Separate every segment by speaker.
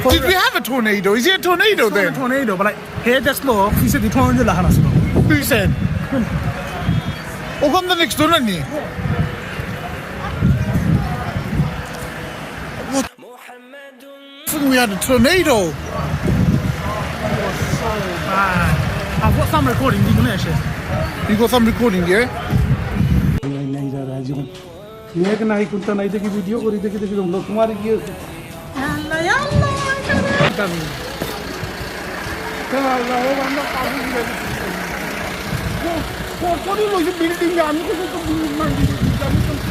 Speaker 1: Did we have a tornado? Is it a tornado
Speaker 2: It's not
Speaker 1: then?
Speaker 2: a tornado, but like here just look, he said the tornado lah hanas no.
Speaker 1: Who said? Come the next door, Nani. What? I think we had a tornado.
Speaker 2: I've got some recording, you know shit.
Speaker 1: You got some recording, yeah?
Speaker 2: नहीं जा रहा है जीवन मैं कि नहीं कुंता नहीं देखी वीडियो और देखी देखी तुम लोग तुम्हारे की अल्लाह अल्लाह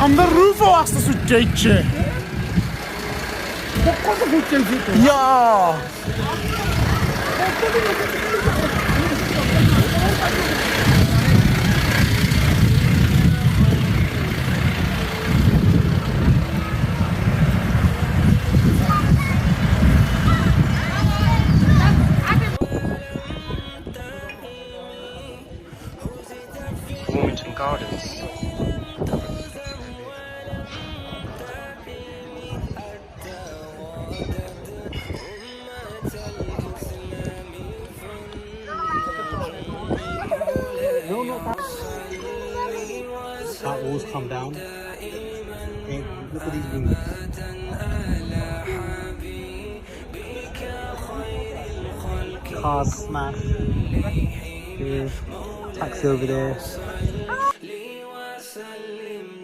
Speaker 1: On the roof of us to take it. Yeah.
Speaker 3: Wilmington Gardens.
Speaker 2: That walls come down. Hey, look at these wings. Cars smash. Taxi over there.